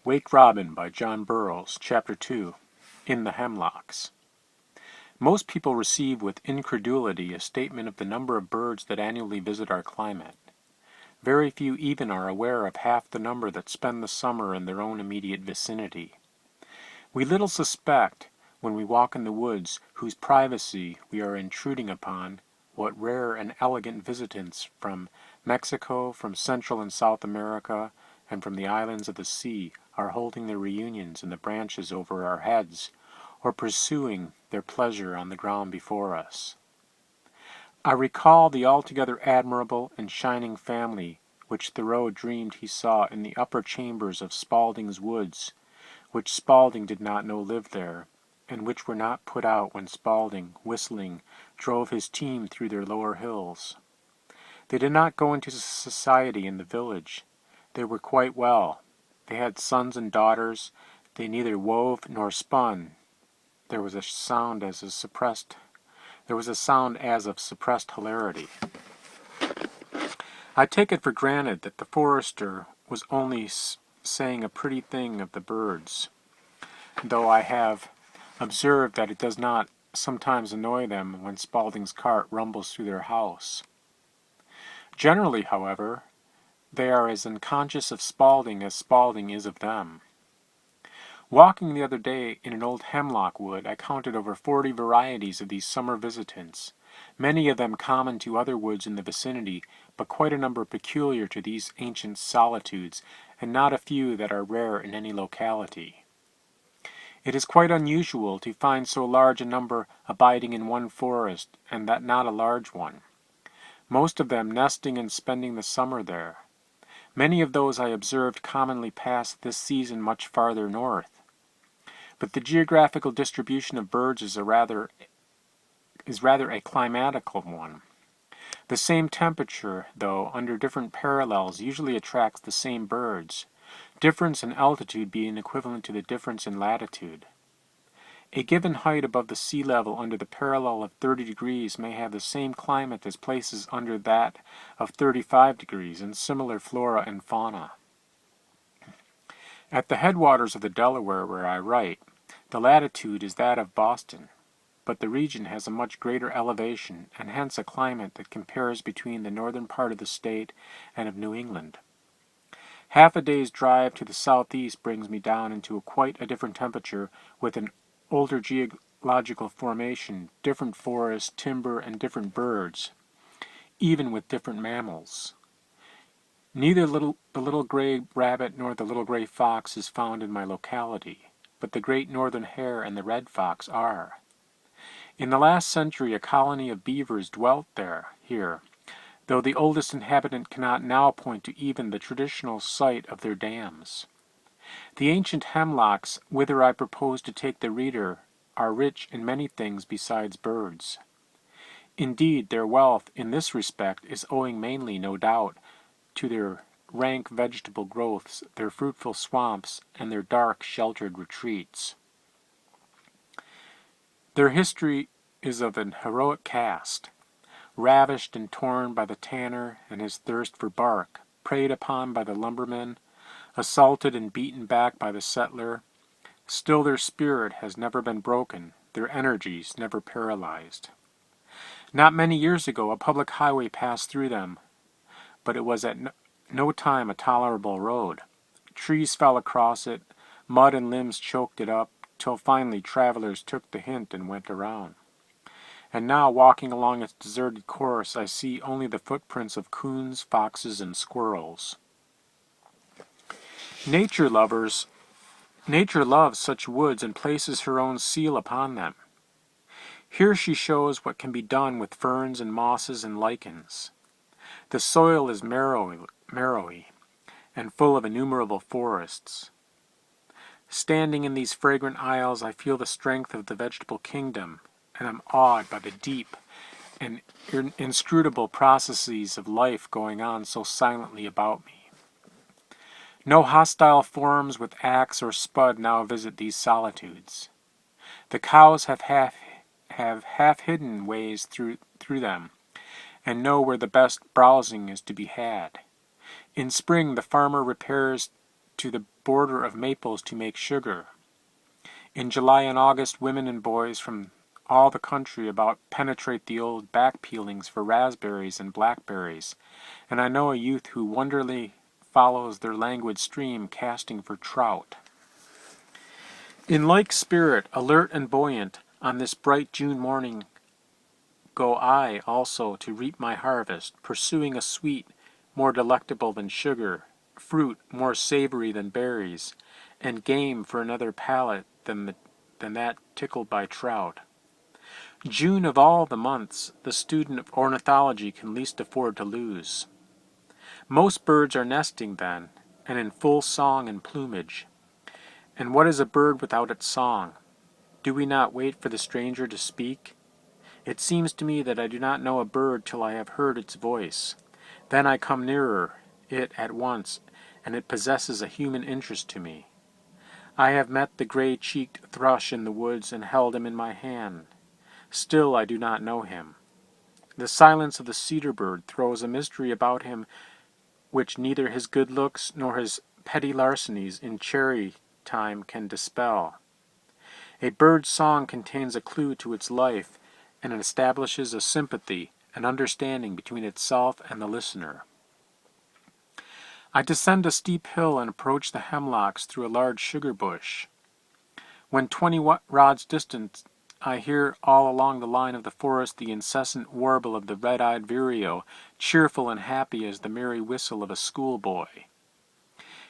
Wake Robin by John Burroughs, Chapter 2, In the Hemlocks. Most people receive with incredulity a statement of the number of birds that annually visit our climate. Very few even are aware of half the number that spend the summer in their own immediate vicinity. We little suspect, when we walk in the woods whose privacy we are intruding upon, what rare and elegant visitants from Mexico, from Central and South America, and from the islands of the sea are holding their reunions in the branches over our heads, or pursuing their pleasure on the ground before us. I recall the altogether admirable and shining family which Thoreau dreamed he saw in the upper chambers of Spalding's woods, which Spalding did not know lived there, and which were not put out when Spalding, whistling, drove his team through their lower hills. They did not go into society in the village. They were quite well. They had sons and daughters. They neither wove nor spun. There was a sound as of suppressed hilarity. I take it for granted that the forester was only saying a pretty thing of the birds, though I have observed that it does not sometimes annoy them when Spalding's cart rumbles through their house. Generally, however, they are as unconscious of Spalding as Spalding is of them. Walking the other day in an old hemlock wood, I counted over 40 varieties of these summer visitants, many of them common to other woods in the vicinity, but quite a number peculiar to these ancient solitudes, and not a few that are rare in any locality. It is quite unusual to find so large a number abiding in one forest, and that not a large one, most of them nesting and spending the summer there. Many of those I observed commonly pass this season much farther north. But the geographical distribution of birds is rather a climatical one. The same temperature, though under different parallels, usually attracts the same birds, difference in altitude being equivalent to the difference in latitude. A given height above the sea level under the parallel of 30 degrees may have the same climate as places under that of 35 degrees, and similar flora and fauna. At the headwaters of the Delaware where I write, the latitude is that of Boston, but the region has a much greater elevation, and hence a climate that compares between the northern part of the state and of New England. Half a day's drive to the southeast brings me down into quite a different temperature, with an older geological formation, different forests, timber, and different birds, even with different mammals. Neither the little gray rabbit nor the little gray fox is found in my locality, but the great northern hare and the red fox are. In the last century a colony of beavers dwelt here, though the oldest inhabitant cannot now point to even the traditional site of their dams. The ancient hemlocks, whither I propose to take the reader, are rich in many things besides birds. Indeed, their wealth in this respect is owing mainly, no doubt, to their rank vegetable growths, their fruitful swamps, and their dark, sheltered retreats. Their history is of an heroic cast, ravished and torn by the tanner and his thirst for bark, preyed upon by the lumberman, assaulted and beaten back by the settler. Still their spirit has never been broken, their energies never paralyzed. Not many years ago a public highway passed through them, but it was at no time a tolerable road. Trees fell across it, mud and limbs choked it up, till finally travelers took the hint and went around. And now, walking along its deserted course, I see only the footprints of coons, foxes, and squirrels. Nature loves such woods and places her own seal upon them. Here she shows what can be done with ferns and mosses and lichens. The soil is marrowy and full of innumerable forests. Standing in these fragrant aisles, I feel the strength of the vegetable kingdom, and am awed by the deep and inscrutable processes of life going on so silently about me. No hostile forms with axe or spud now visit these solitudes. The cows have half-hidden ways through them, and know where the best browsing is to be had. In spring the farmer repairs to the border of maples to make sugar. In July and August, women and boys from all the country about penetrate the old back peelings for raspberries and blackberries, and I know a youth who wonderly follows their languid stream, casting for trout. In like spirit, alert and buoyant, on this bright June morning go I also to reap my harvest, pursuing a sweet more delectable than sugar, fruit more savory than berries, and game for another palate than that tickled by trout. June of all the months, the student of ornithology can least afford to lose. Most birds are nesting then, and in full song and plumage. And what is a bird without its song? Do we not wait for the stranger to speak? It seems to me that I do not know a bird till I have heard its voice. Then I come nearer it at once, and it possesses a human interest to me. I have met the gray-cheeked thrush in the woods and held him in my hand. Still I do not know him. The silence of the cedar bird throws a mystery about him which neither his good looks nor his petty larcenies in cherry time can dispel. A bird's song contains a clue to its life, and it establishes a sympathy, an understanding between itself and the listener. I descend a steep hill and approach the hemlocks through a large sugar bush. When 20 rods distant, I hear all along the line of the forest the incessant warble of the red-eyed vireo, cheerful and happy as the merry whistle of a schoolboy.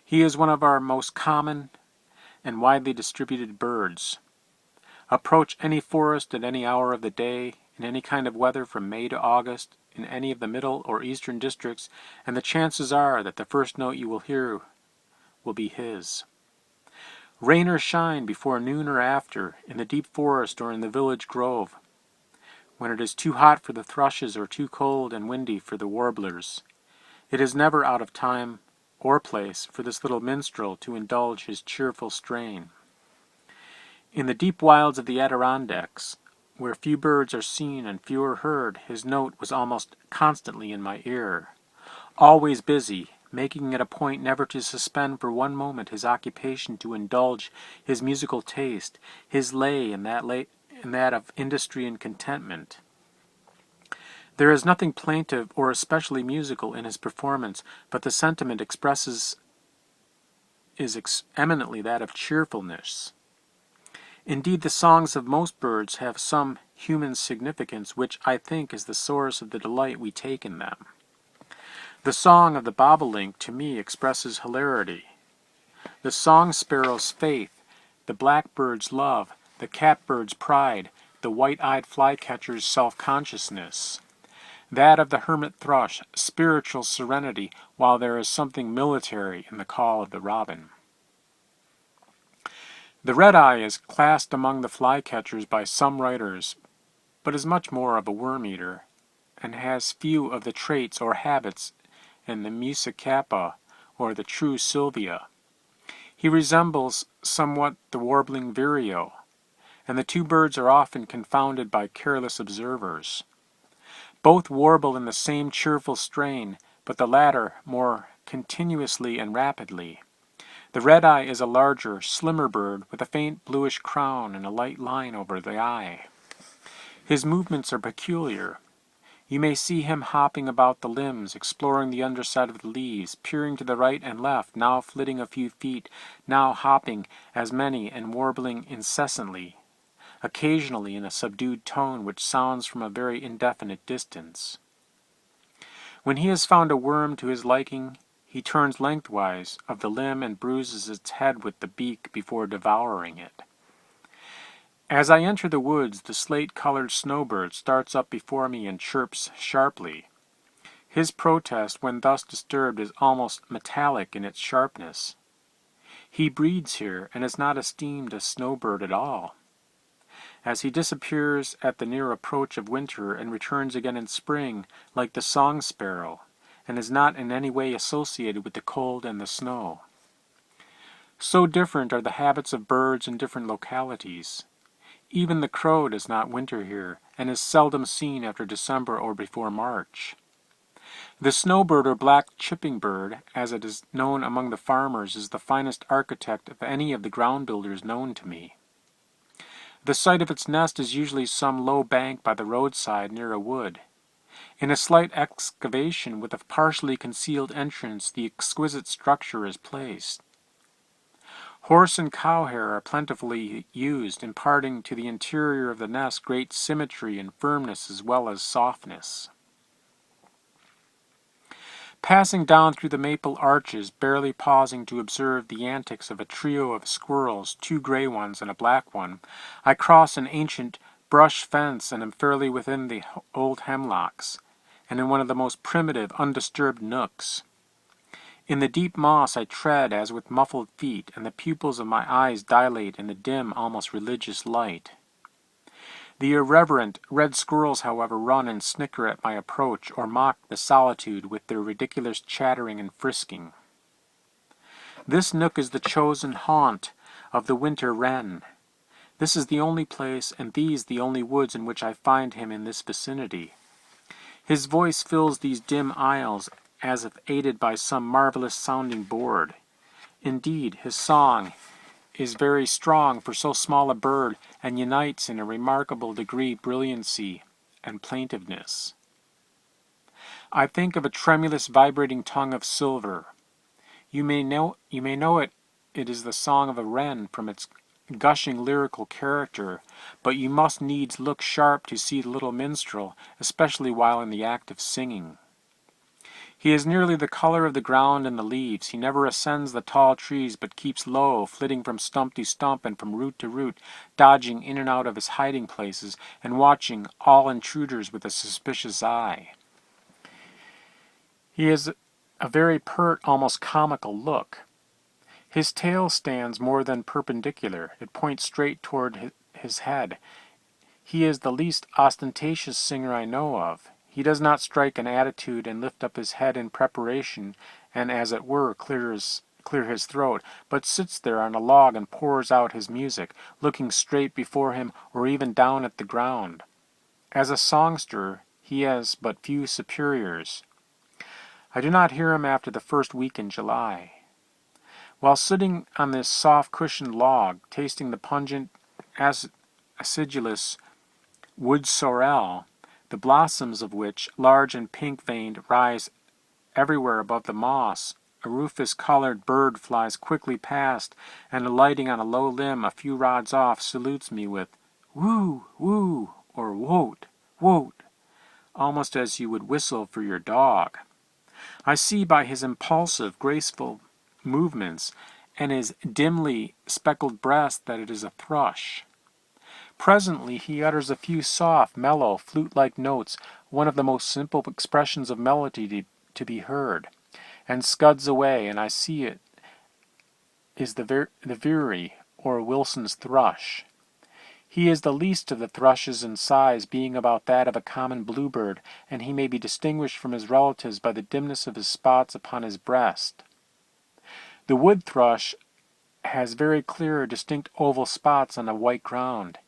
He is one of our most common and widely distributed birds. Approach any forest at any hour of the day, in any kind of weather from May to August, in any of the middle or eastern districts, and the chances are that the first note you will hear will be his. Rain or shine, before noon or after, in the deep forest or in the village grove, when it is too hot for the thrushes or too cold and windy for the warblers, it is never out of time or place for this little minstrel to indulge his cheerful strain. In the deep wilds of the Adirondacks, where few birds are seen and fewer heard, his note was almost constantly in my ear. Always busy, making it a point never to suspend for one moment his occupation to indulge his musical taste, his lay in that of industry and contentment. There is nothing plaintive or especially musical in his performance, but the sentiment expresses is eminently that of cheerfulness. Indeed, the songs of most birds have some human significance which I think is the source of the delight we take in them. The song of the bobolink to me expresses hilarity. The song sparrow's faith, the blackbird's love, the catbird's pride, the white-eyed flycatcher's self-consciousness. That of the hermit thrush, spiritual serenity, while there is something military in the call of the robin. The red-eye is classed among the flycatchers by some writers, but is much more of a worm-eater, and has few of the traits or habits in the muscicapa or the true sylvia. He resembles somewhat the warbling vireo, and the two birds are often confounded by careless observers. Both warble in the same cheerful strain, but the latter more continuously and rapidly. The red-eye is a larger, slimmer bird with a faint bluish crown and a light line over the eye. His movements are peculiar. You may see him hopping about the limbs, exploring the underside of the leaves, peering to the right and left, now flitting a few feet, now hopping as many and warbling incessantly, occasionally in a subdued tone which sounds from a very indefinite distance. When he has found a worm to his liking, he turns lengthwise of the limb and bruises its head with the beak before devouring it. As I enter the woods, the slate-colored snowbird starts up before me and chirps sharply. His protest, when thus disturbed, is almost metallic in its sharpness. He breeds here, and is not esteemed a snowbird at all. As he disappears at the near approach of winter and returns again in spring, like the song sparrow, and is not in any way associated with the cold and the snow. So different are the habits of birds in different localities. Even the crow does not winter here, and is seldom seen after December or before March. The snowbird or black chipping bird, as it is known among the farmers, is the finest architect of any of the ground builders known to me. The site of its nest is usually some low bank by the roadside near a wood. In a slight excavation with a partially concealed entrance, the exquisite structure is placed. Horse and cow hair are plentifully used, imparting to the interior of the nest great symmetry and firmness as well as softness. Passing down through the maple arches, barely pausing to observe the antics of a trio of squirrels, 2 gray ones and a black one, I cross an ancient brush fence and am fairly within the old hemlocks, and in one of the most primitive, undisturbed nooks. In the deep moss I tread as with muffled feet, and the pupils of my eyes dilate in the dim, almost religious light. The irreverent red squirrels, however, run and snicker at my approach, or mock the solitude with their ridiculous chattering and frisking. This nook is the chosen haunt of the winter wren. This is the only place, and these the only woods in which I find him in this vicinity. His voice fills these dim aisles as if aided by some marvelous sounding board. Indeed, his song is very strong for so small a bird, and unites in a remarkable degree brilliancy and plaintiveness. I think of a tremulous vibrating tongue of silver. You may know it is the song of a wren from its gushing lyrical character, but you must needs look sharp to see the little minstrel, especially while in the act of singing. He is nearly the color of the ground and the leaves. He never ascends the tall trees, but keeps low, flitting from stump to stump and from root to root, dodging in and out of his hiding places, and watching all intruders with a suspicious eye. He has a very pert, almost comical look. His tail stands more than perpendicular. It points straight toward his head. He is the least ostentatious singer I know of. He does not strike an attitude and lift up his head in preparation and, as it were, clear his throat, but sits there on a log and pours out his music, looking straight before him or even down at the ground. As a songster, he has but few superiors. I do not hear him after the first week in July. While sitting on this soft-cushioned log, tasting the pungent, acidulous wood sorrel, the blossoms of which, large and pink-veined, rise everywhere above the moss, a rufous-colored bird flies quickly past, and alighting on a low limb a few rods off, salutes me with "woo, woo," or "wote, wote," almost as you would whistle for your dog. I see by his impulsive, graceful movements and his dimly speckled breast that it is a thrush. Presently he utters a few soft, mellow, flute-like notes, one of the most simple expressions of melody to be heard, and scuds away, and I see it is the veery, or Wilson's thrush. He is the least of the thrushes in size, being about that of a common bluebird, and he may be distinguished from his relatives by the dimness of his spots upon his breast. The wood thrush has very clear, distinct oval spots on a white ground.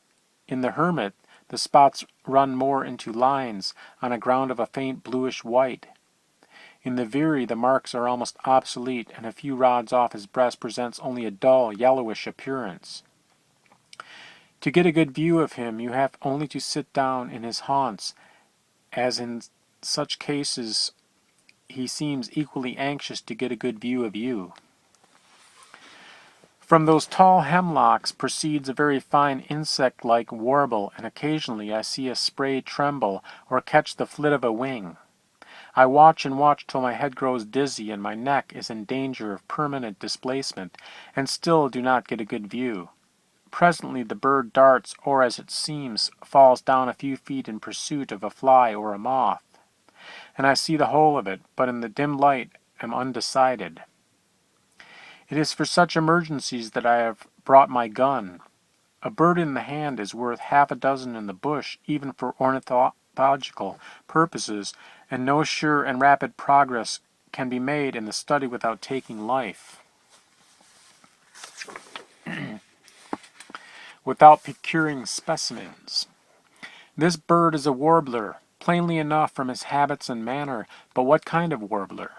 In the hermit, the spots run more into lines on a ground of a faint bluish white. In the veery, the marks are almost obsolete, and a few rods off his breast presents only a dull, yellowish appearance. To get a good view of him, you have only to sit down in his haunts, as in such cases he seems equally anxious to get a good view of you. From those tall hemlocks proceeds a very fine insect-like warble, and occasionally I see a spray tremble or catch the flit of a wing. I watch and watch till my head grows dizzy and my neck is in danger of permanent displacement, and still do not get a good view. Presently the bird darts, or as it seems, falls down a few feet in pursuit of a fly or a moth, and I see the whole of it, but in the dim light am undecided. It is for such emergencies that I have brought my gun. A bird in the hand is worth half a dozen in the bush, even for ornithological purposes, and no sure and rapid progress can be made in the study without taking life. Without procuring specimens. This bird is a warbler, plainly enough from his habits and manner, but what kind of warbler?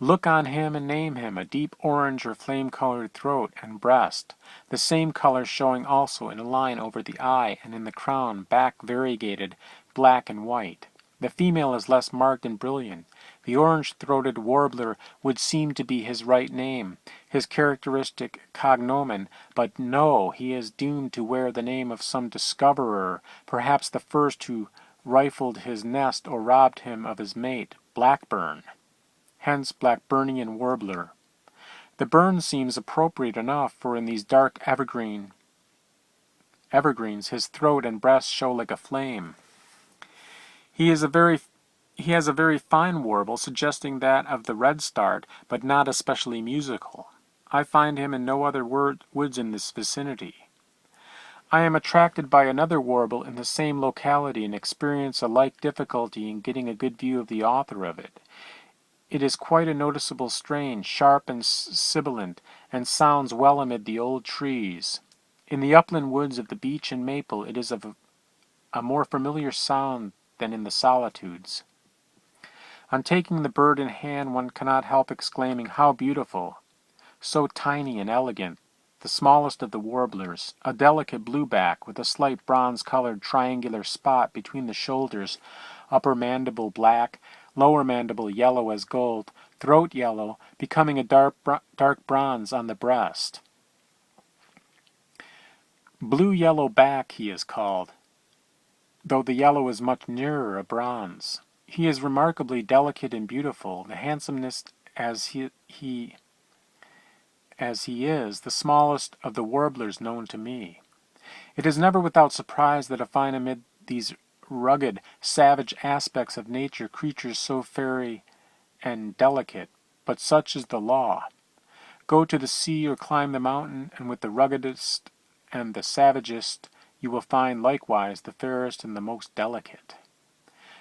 Look on him and name him, a deep orange or flame-colored throat and breast, the same color showing also in a line over the eye and in the crown, back variegated, black and white. The female is less marked and brilliant. The orange-throated warbler would seem to be his right name, his characteristic cognomen, but no, he is doomed to wear the name of some discoverer, perhaps the first who rifled his nest or robbed him of his mate, Blackburn. Hence Blackburnian warbler. The burn seems appropriate enough, for in these dark evergreens his throat and breast show like a flame. He has a very fine warble, suggesting that of the redstart, but not especially musical. I find him in no other woods in this vicinity. I am attracted by another warble in the same locality and experience a like difficulty in getting a good view of the author of it. It is quite a noticeable strain, sharp and sibilant, and sounds well amid the old trees. In the upland woods of the beech and maple it is of a more familiar sound than in the solitudes. On taking the bird in hand one cannot help exclaiming, "How beautiful!" So tiny and elegant, the smallest of the warblers, a delicate blueback with a slight bronze-colored triangular spot between the shoulders, upper mandible black, lower mandible yellow as gold, throat yellow, becoming a dark bronze on the breast. Blue-yellow back he is called, though the yellow is much nearer a bronze. He is remarkably delicate and beautiful, the handsomest as he is, the smallest of the warblers known to me. It is never without surprise that I find amid these rugged, savage aspects of nature creatures so fairy and delicate, but such is the law. Go to the sea or climb the mountain, and with the ruggedest and the savagest you will find likewise the fairest and the most delicate.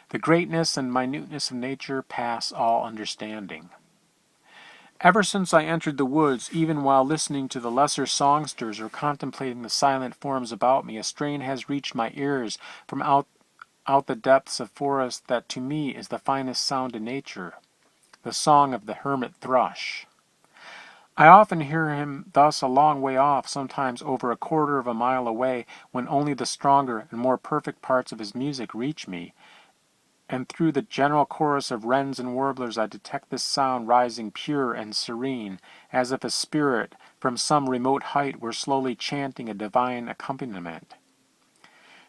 The greatness and minuteness of nature pass all understanding. Ever since I entered the woods, even while listening to the lesser songsters or contemplating the silent forms about me, a strain has reached my ears from out the depths of forest that to me is the finest sound in nature, the song of the hermit thrush. I often hear him thus a long way off, sometimes over a quarter of a mile away, when only the stronger and more perfect parts of his music reach me, and through the general chorus of wrens and warblers I detect this sound rising pure and serene, as if a spirit from some remote height were slowly chanting a divine accompaniment.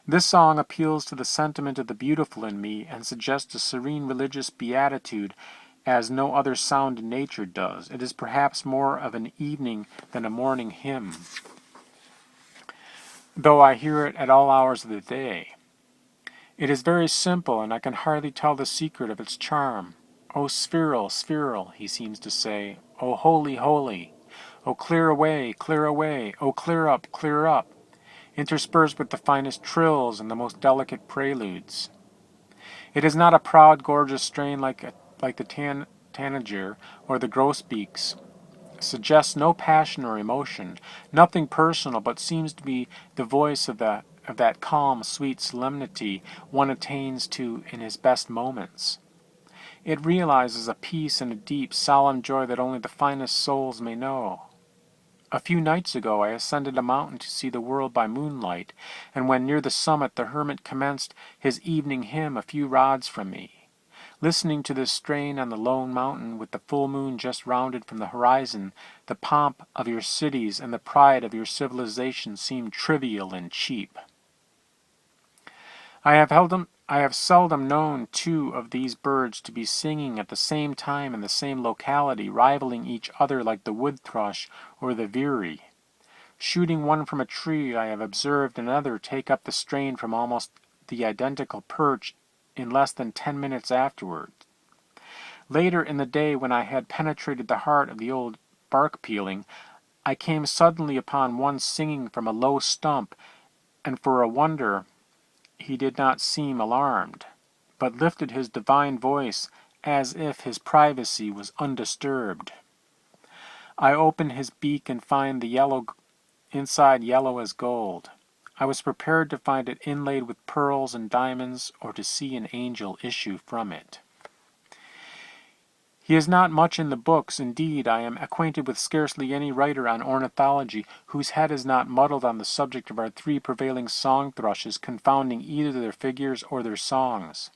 This song appeals to the sentiment of the beautiful in me and suggests a serene religious beatitude as no other sound in nature does. It is perhaps more of an evening than a morning hymn, though I hear it at all hours of the day. It is very simple, and I can hardly tell the secret of its charm. "O spheral, spheral," he seems to say, "O holy, holy, O clear away, O clear up," interspersed with the finest trills and the most delicate preludes. It is not a proud, gorgeous strain like the tanager or the grosbeaks. Suggests no passion or emotion, nothing personal, but seems to be the voice of that calm, sweet solemnity one attains to in his best moments. It realizes a peace and a deep, solemn joy that only the finest souls may know. A few nights ago I ascended a mountain to see the world by moonlight, and when near the summit the hermit commenced his evening hymn a few rods from me. Listening to this strain on the lone mountain, with the full moon just rounded from the horizon, the pomp of your cities and the pride of your civilization seemed trivial and cheap. I have seldom known two of these birds to be singing at the same time in the same locality, rivaling each other like the wood thrush or the veery. Shooting one from a tree, I have observed another take up the strain from almost the identical perch in less than 10 minutes afterward. Later in the day, when I had penetrated the heart of the old bark peeling, I came suddenly upon one singing from a low stump, and for a wonder he did not seem alarmed, but lifted his divine voice as if his privacy was undisturbed. I open his beak and find the inside yellow as gold. I was prepared to find it inlaid with pearls and diamonds, or to see an angel issue from it. He is not much in the books. Indeed, I am acquainted with scarcely any writer on ornithology whose head is not muddled on the subject of our three prevailing song thrushes, confounding either their figures or their songs.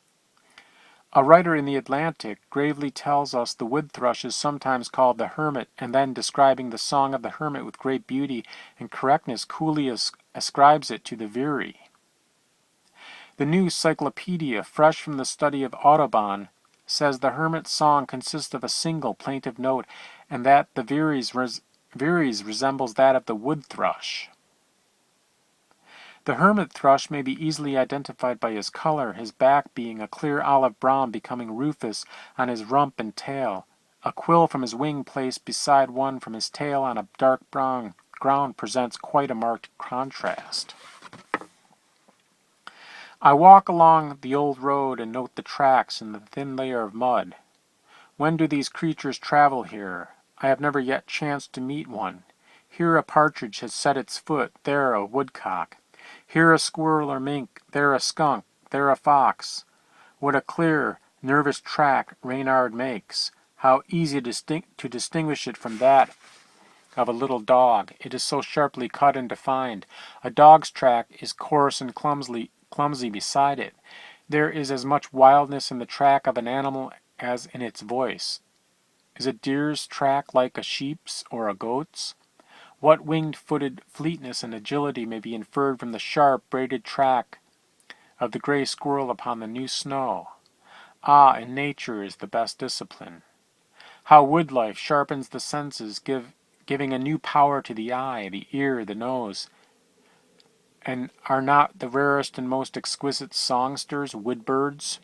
A writer in the Atlantic gravely tells us the wood thrush is sometimes called the hermit, and then, describing the song of the hermit with great beauty and correctness, coolly ascribes it to the veery. The new Cyclopedia, fresh from the study of Audubon, says the hermit's song consists of a single plaintive note, and that the veery's resembles that of the wood thrush. The hermit thrush may be easily identified by his color, his back being a clear olive brown becoming rufous on his rump and tail. A quill from his wing placed beside one from his tail on a dark brown ground presents quite a marked contrast. I walk along the old road and note the tracks in the thin layer of mud. When do these creatures travel here? I have never yet chanced to meet one. Here a partridge has set its foot, there a woodcock. Here a squirrel or mink, there a skunk, there a fox. What a clear, nervous track Reynard makes! How easy to distinguish it from that of a little dog. It is so sharply cut and defined. A dog's track is coarse and clumsy beside it. There is as much wildness in the track of an animal as in its voice. Is a deer's track like a sheep's or a goat's? What winged-footed fleetness and agility may be inferred from the sharp, braided track of the gray squirrel upon the new snow? Ah, in nature is the best discipline. How wood life sharpens the senses, giving a new power to the eye, the ear, the nose. And are not the rarest and most exquisite songsters wood birds?